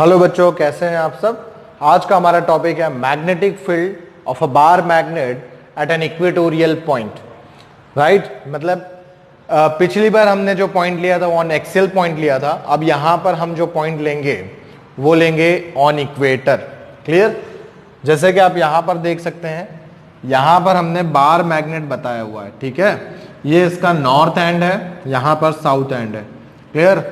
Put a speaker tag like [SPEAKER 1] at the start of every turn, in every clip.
[SPEAKER 1] Hello बच्चों, कैसे हैं आप सब। आज का हमारा टॉपिक है magnetic field of a bar magnet at an equatorial point. Right, मतलब पिछली बार हमने जो पॉइंट लिया था वो ऑन एक्सियल पॉइंट लिया था। अब यहां पर हम जो पॉइंट लेंगे वो लेंगे ऑन इक्वेटर। क्लियर। जैसे कि आप यहां पर देख सकते हैं, यहां पर हमने बार मैग्नेट बताया हुआ है। ठीक है, ये इसका नॉर्थ एंड है, यहां पर साउथ एंड है। क्लियर।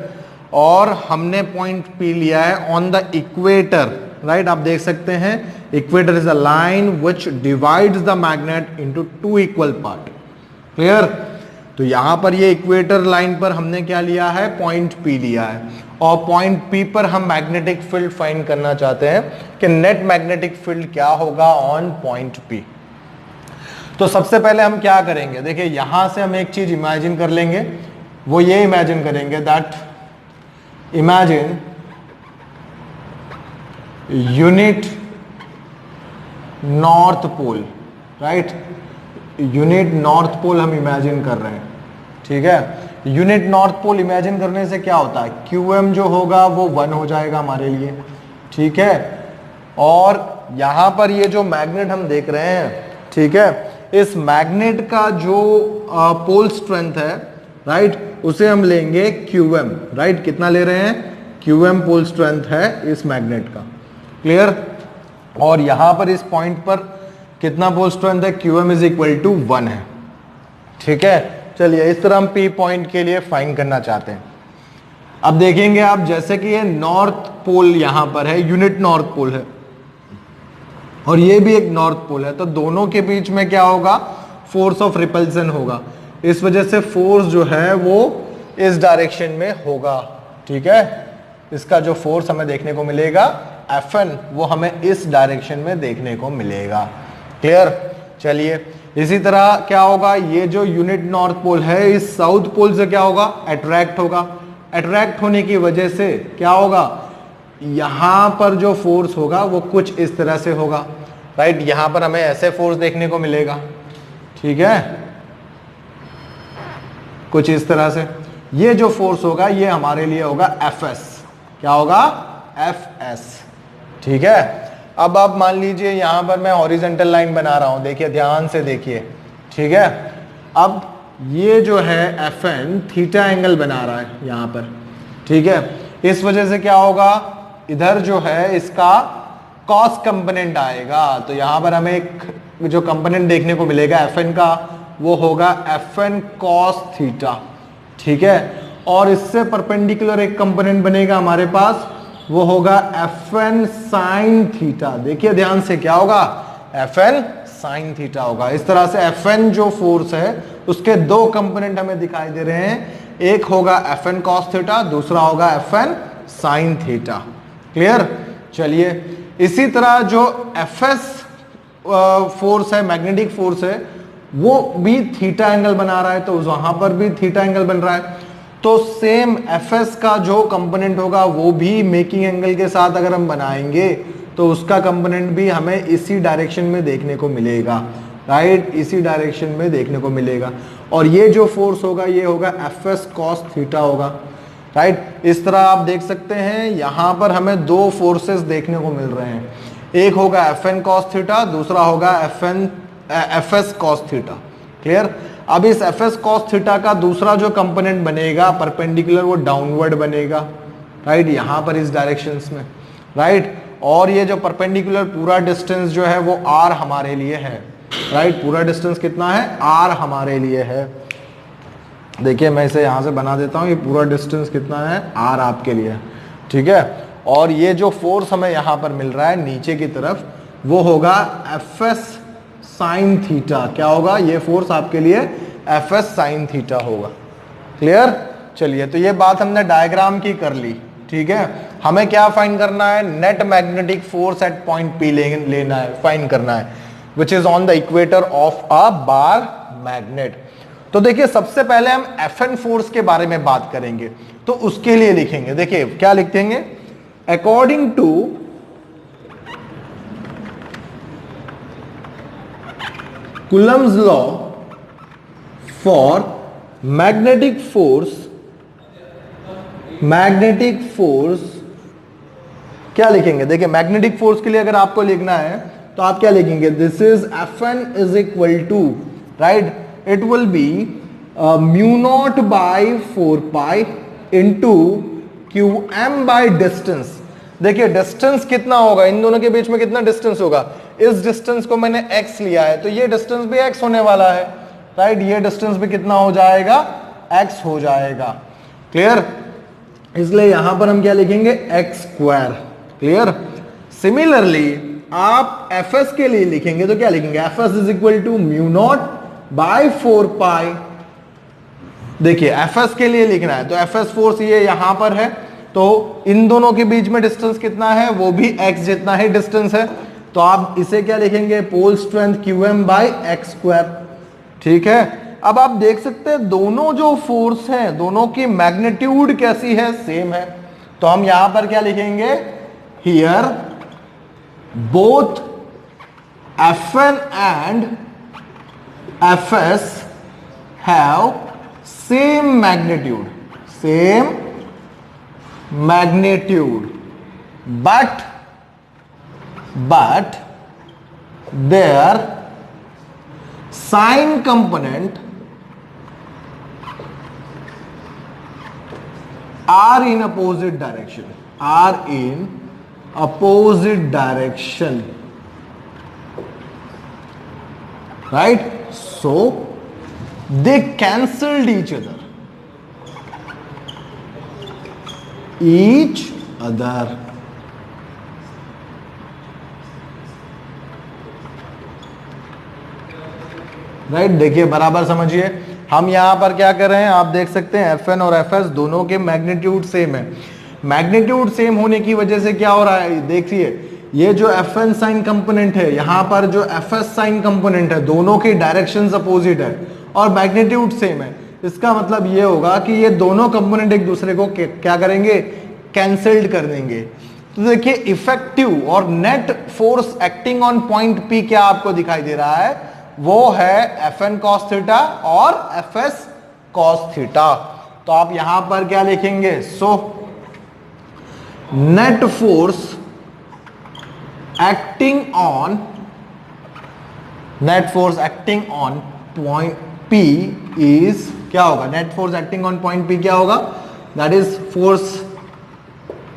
[SPEAKER 1] और हमने पॉइंट पी लिया है ऑन द इक्वेटर। राइट, आप देख सकते हैं equator is a line which divides the magnet into two equal part. Clear. तो यहां पर ये इक्वेटर लाइन पर हमने क्या लिया है, पॉइंट पी लिया है। और पॉइंट पी पर हम मैग्नेटिक फील्ड फाइंड करना चाहते हैं कि नेट मैग्नेटिक फील्ड क्या होगा ऑन पॉइंट पी। तो सबसे पहले हम क्या करेंगे, देखिए यहां से हम एक चीज इमेजिन कर लेंगे। वो ये इमेजिन करेंगे that imagine unit north pole. Right, unit north pole हम इमेजिन कर रहे हैं। ठीक है, यूनिट नॉर्थ पोल इमेजिन करने से क्या होता है, QM जो होगा वो 1 हो जाएगा हमारे लिए। ठीक है, और यहां पर ये जो मैग्नेट हम देख रहे हैं, ठीक है, इस मैग्नेट का जो पोल स्ट्रेंथ है, राइट, उसे हम लेंगे QM। राइट, कितना ले रहे हैं, QM पोल स्ट्रेंथ है इस मैग्नेट का। क्लियर। और यहां पर इस पॉइंट पर कितना पोल स्ट्रेंथ है, QM इज इक्वल टू 1 है। ठीक है, चलिए इस तरह हम P पॉइंट के लिए फाइंड करना चाहते हैं। अब देखेंगे आप, जैसे कि ये नॉर्थ पोल यहां पर है, यूनिट नॉर्थ पोल है, और ये भी एक नॉर्थ पोल है, तो दोनों के बीच में क्या होगा, फोर्स ऑफ रिपल्सन होगा। इस वजह से फोर्स जो है वो इस डायरेक्शन में होगा। ठीक है, इसका जो फोर्स हमें देखने को मिलेगा Fn, वो हमें इस डायरेक्शन में देखने को मिलेगा। क्लियर। चलिए इसी तरह क्या होगा, ये जो यूनिट नॉर्थ पोल है इस साउथ पोल से क्या होगा, अट्रैक्ट होगा। अट्रैक्ट होने की वजह से क्या होगा, यहां पर जो फोर्स होगा वो कुछ इस तरह से होगा। राइट, यहां पर हमें ऐसे फोर्स देखने को मिलेगा। ठीक है, कुछ इस तरह से ये जो फोर्स होगा ये हमारे लिए होगा Fs। क्या होगा, Fs। ठीक है, अब आप मान लीजिए यहां पर मैं हॉरिजॉन्टल लाइन बना रहा हूं, देखिए ध्यान से देखिए। ठीक है, अब ये जो है Fn थीटा एंगल बना रहा है यहां पर। ठीक है, इस वजह से क्या होगा, इधर जो है इसका कॉस कंपोनेंट आएगा। तो यहां पर हमें एक जो कंपोनेंट देखने को मिलेगा Fn का, वो होगा Fn cos थीटा। ठीक है, और इससे परपेंडिकुलर एक कंपोनेंट बनेगा हमारे पास, वो होगा Fn sin थीटा। देखिए ध्यान से, क्या होगा, Fn sin थीटा होगा। इस तरह से Fn जो फोर्स है उसके दो कंपोनेंट हमें दिखाई दे रहे हैं, एक होगा Fn cos थीटा, दूसरा होगा Fn sin थीटा। क्लियर। चलिए इसी तरह जो Fs फोर्स है, मैग्नेटिक फोर्स है, वो भी थीटा एंगल बना रहा है, तो वहां पर भी थीटा एंगल बन रहा है। तो सेम Fs का जो कंपोनेंट होगा वो भी मेकिंग एंगल के साथ अगर हम बनाएंगे तो उसका कंपोनेंट भी हमें इसी डायरेक्शन में देखने को मिलेगा। राइट, इसी डायरेक्शन में देखने को मिलेगा। और ये जो फोर्स होगा ये होगा Fs cos थीटा होगा। राइट, इस तरह आप देख सकते हैं यहां पर हमें दो फोर्सेस देखने को मिल रहे हैं, एक होगा Fn cos थीटा, दूसरा होगा Fs cos थीटा। क्लियर। अब इस Fs cos थीटा का दूसरा जो कंपोनेंट बनेगा परपेंडिकुलर, वो डाउनवर्ड बनेगा। राइट, यहां पर इस डायरेक्शंस में। राइट, और ये जो परपेंडिकुलर पूरा डिस्टेंस जो है वो r हमारे लिए है। राइट, पूरा डिस्टेंस कितना है, r हमारे लिए है। देखिए मैं इसे यहां से बना देता हूं, ये पूरा डिस्टेंस कितना है, r आपके लिए। ठीक है, और ये जो फोर्स हमें यहां पर मिल रहा है नीचे की तरफ, वो होगा Fs sin थीटा। क्या होगा, ये फोर्स आपके लिए Fs sin थीटा होगा। क्लियर। चलिए, तो ये बात हमने डायग्राम की कर ली। ठीक है, हमें क्या फाइंड करना है, net magnetic force at point P लेना है, फाइंड करना है, which is on the equator of a bar magnet. तो देखिए सबसे पहले हम Fn फोर्स के बारे में बात करेंगे, तो उसके लिए लिखेंगे, देखिए क्या लिखेंगे, according to Coulomb's law for magnetic force क्या लिखेंगे? देखिए मैग्नेटिक फोर्स के लिए अगर आपको लिखना है तो आप क्या लिखेंगे? This is Fn is equal to, right, it will be mu naught by 4 pi into q m by distance. देखिए डिस्टेंस कितना होगा, इन दोनों के बीच में कितना डिस्टेंस होगा? इस डिस्टेंस को मैंने x लिया है तो ये डिस्टेंस भी x होने वाला है, राइट, ये डिस्टेंस भी कितना हो जाएगा? x हो जाएगा। क्लियर? इसलिए यहां पर हम क्या लिखेंगे? x square. क्लियर? सिमिलरली आप fs के लिए लिखेंगे तो क्या लिखेंगे? fs is equal to mu naught by 4 pi. देखिए fs के लिए लिखना है तो fs फोर्स ये यहां पर है, तो इन दोनों के बीच में डिस्टेंस कितना है? वो भी x जितना ही डिस्टेंस है, तो आप इसे क्या लिखेंगे? Pole strength qm by x square. ठीक है, अब आप देख सकते हैं दोनों जो फोर्स हैं दोनों की मैग्नीट्यूड कैसी है? सेम है। तो हम यहां पर क्या लिखेंगे? Here both Fn and Fs have same magnitude, but their sign component are in opposite direction, right? So they cancelled each other. Right, देखिए बराबर समझिए। हम यहां पर क्या कर रहे हैं? आप देख सकते हैं Fn और Fs दोनों के मैग्नीट्यूड सेम है। मैग्नीट्यूड सेम होने की वजह से क्या हो रहा है? देखिए ये जो Fn साइन कंपोनेंट है, यहां पर जो Fs साइन कंपोनेंट है, दोनों की डायरेक्शंस अपोजिट है और मैग्नीट्यूड सेम है। इसका मतलब ये होगा कि ये दोनों कंपोनेंट एक दूसरे को क्या करेंगे? कैंसल्ड कर देंगे। तो देखिए इफेक्टिव और net force acting on point P क्या आपको दिखाई दे रहा है? वो है Fn cos थीटा और Fs cos थीटा। तो आप यहां पर क्या लिखेंगे? So net force acting on point P is क्या होगा? Net force acting on point P क्या होगा? That is force,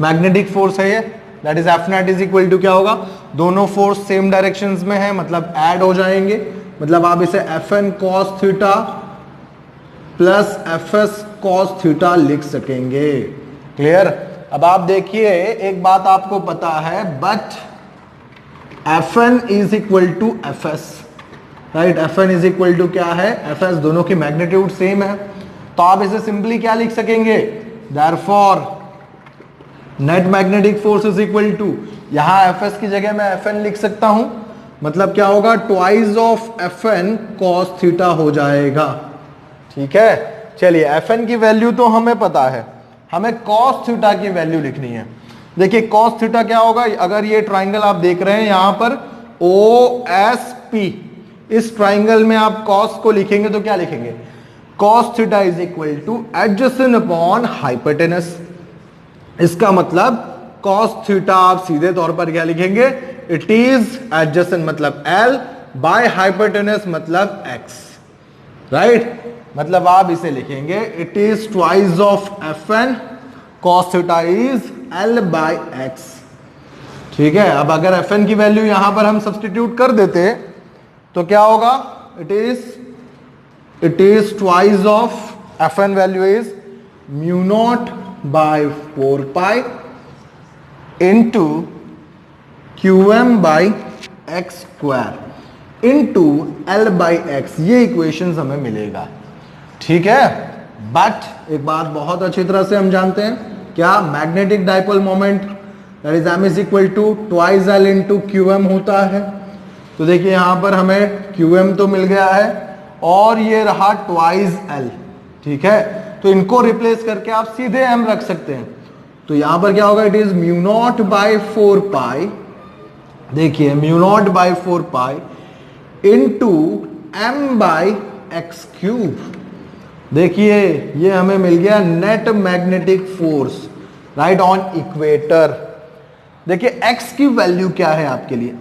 [SPEAKER 1] magnetic force है ये, that is F net is equal to क्या होगा? दोनों फोर्स सेम डायरेक्शंस में है, मतलब ऐड हो जाएंगे, मतलब आप इसे Fn cos theta plus Fs cos theta लिख सकेंगे। क्लियर? अब आप देखिए एक बात आपको पता है, but Fn is equal to Fs, right? Fn is equal to क्या है? Fs, दोनों की मैग्नीट्यूड सेम है, तो आप इसे सिंपली क्या लिख सकेंगे? Therefore net magnetic force is equal to, यहां Fs की जगह मैं Fn लिख सकता हूं, मतलब क्या होगा? Twice of Fn cos theta हो जाएगा। ठीक है, चलिए Fn की वैल्यू तो हमें पता है, हमें cos थीटा की वैल्यू लिखनी है। देखिए cos थीटा क्या होगा? अगर ये ट्राइंगल आप देख रहे हैं यहां पर OSP, इस ट्राइंगल में आप cos को लिखेंगे तो क्या लिखेंगे? cos theta is equal two adjacent upon hypotenuse. इसका मतलब cos थीटा आप सीधे तौर पर क्या लिखेंगे? इट इज एडजेसेंट मतलब L बाय हाइपोटेनस मतलब x, राइट? मतलब आप इसे लिखेंगे it is twice of Fn cos theta is L by x। ठीक है, अब अगर Fn की वैल्यू यहां पर हम सब्स्टिट्यूट कर देते तो क्या होगा? It is twice of Fn value is mu naught by 4 pi into QM by x square into L by x, ये इक्वेशन हमें मिलेगा। ठीक है, बट एक बात बहुत अच्छी तरह से हम जानते हैं, क्या? Magnetic dipole moment that is M is equal to twice L into QM होता है। तो देखिए यहां पर हमें QM तो मिल गया है और ये रहा ट्वाइस L। ठीक है, तो इनको रिप्लेस करके आप सीधे M रख सकते हैं। तो यहां पर क्या होगा? It is mu naught by 4 pi, देखिए mu naught by 4 pi into M by x cube. देखिए ये हमें मिल गया net magnetic force, right, on equator. देखिए x की वैल्यू क्या है आपके लिए,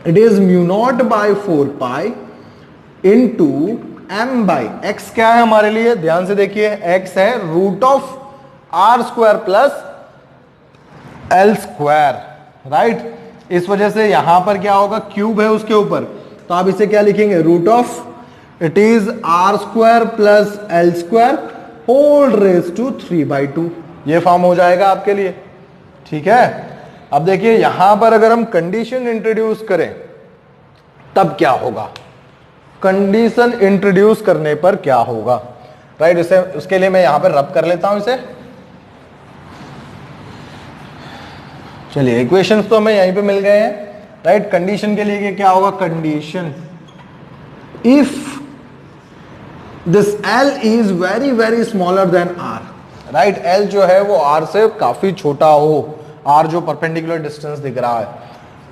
[SPEAKER 1] it is mu naught by 4 pi into m by x क्या है हमारे लिए, ध्यान से देखिए, x है root of r square plus l square, right. इस वजह से यहां पर क्या होगा, क्यूब है उसके ऊपर, तो आप इसे क्या लिखेंगे, root of it is r square plus l square whole raise to 3/2, ये फॉर्म हो जाएगा आपके लिए, ठीक है। अब देखिए यहां पर अगर हम कंडीशन इंट्रोड्यूस करें तब क्या होगा, कंडीशन इंट्रोड्यूस करने पर क्या होगा, राइट। इसे उसके लिए मैं यहां पर रब कर लेता हूं इसे। चलिए इक्वेशंस तो हमें यहीं पे मिल गए हैं, राइट। कंडीशन के लिए क्या होगा, condition if this L is very very smaller than R, right. L जो है वो R से काफी छोटा हो, R जो परपेंडिकुलर डिस्टेंस दिख रहा है,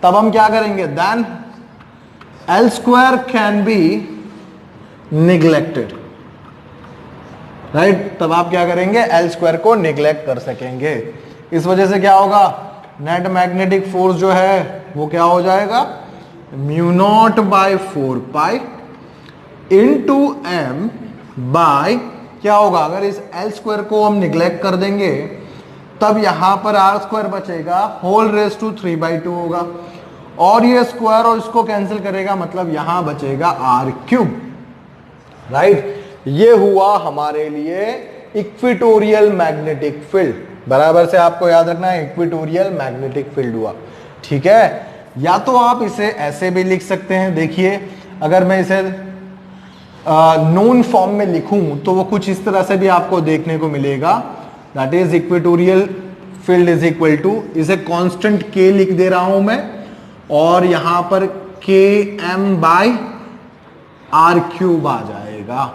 [SPEAKER 1] तब हम क्या करेंगे, then L square can be neglected, right. तब आप क्या करेंगे, L स्क्वायर को निग्लेक्ट कर सकेंगे। इस वजह से क्या होगा, नेट मैग्नेटिक फोर्स जो है वो क्या हो जाएगा, mu naught by 4 pi into m by क्या होगा, अगर इस L स्क्वायर को हम निग्लेक्ट कर देंगे तब यहां पर R स्क्वायर बचेगा होल रेज टू 3/2 होगा, और ये स्क्वायर और इसको कैंसिल करेगा, मतलब यहां बचेगा R क्यूब, राइट। ये हुआ हमारे लिए इक्वेटोरियल मैग्नेटिक फील्ड, बराबर से आपको याद रखना है, इक्वेटोरियल मैग्नेटिक फील्ड हुआ, ठीक है। या तो आप इसे ऐसे भी लिख सकते हैं, देखिए अगर मैं इसे नोन फॉर्म में लिखूं तो वो कुछ इस तरह से भी आपको देखने को मिलेगा, that is equatorial field is equal to, इसे कांस्टेंट k लिख दे रहा हूं मैं, और यहां पर km बाय r क्यूब आ जाएगा,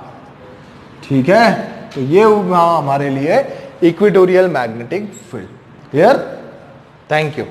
[SPEAKER 1] ठीक है। तो ये हुआ हमारे लिए equatorial magnetic field, clear, thank you.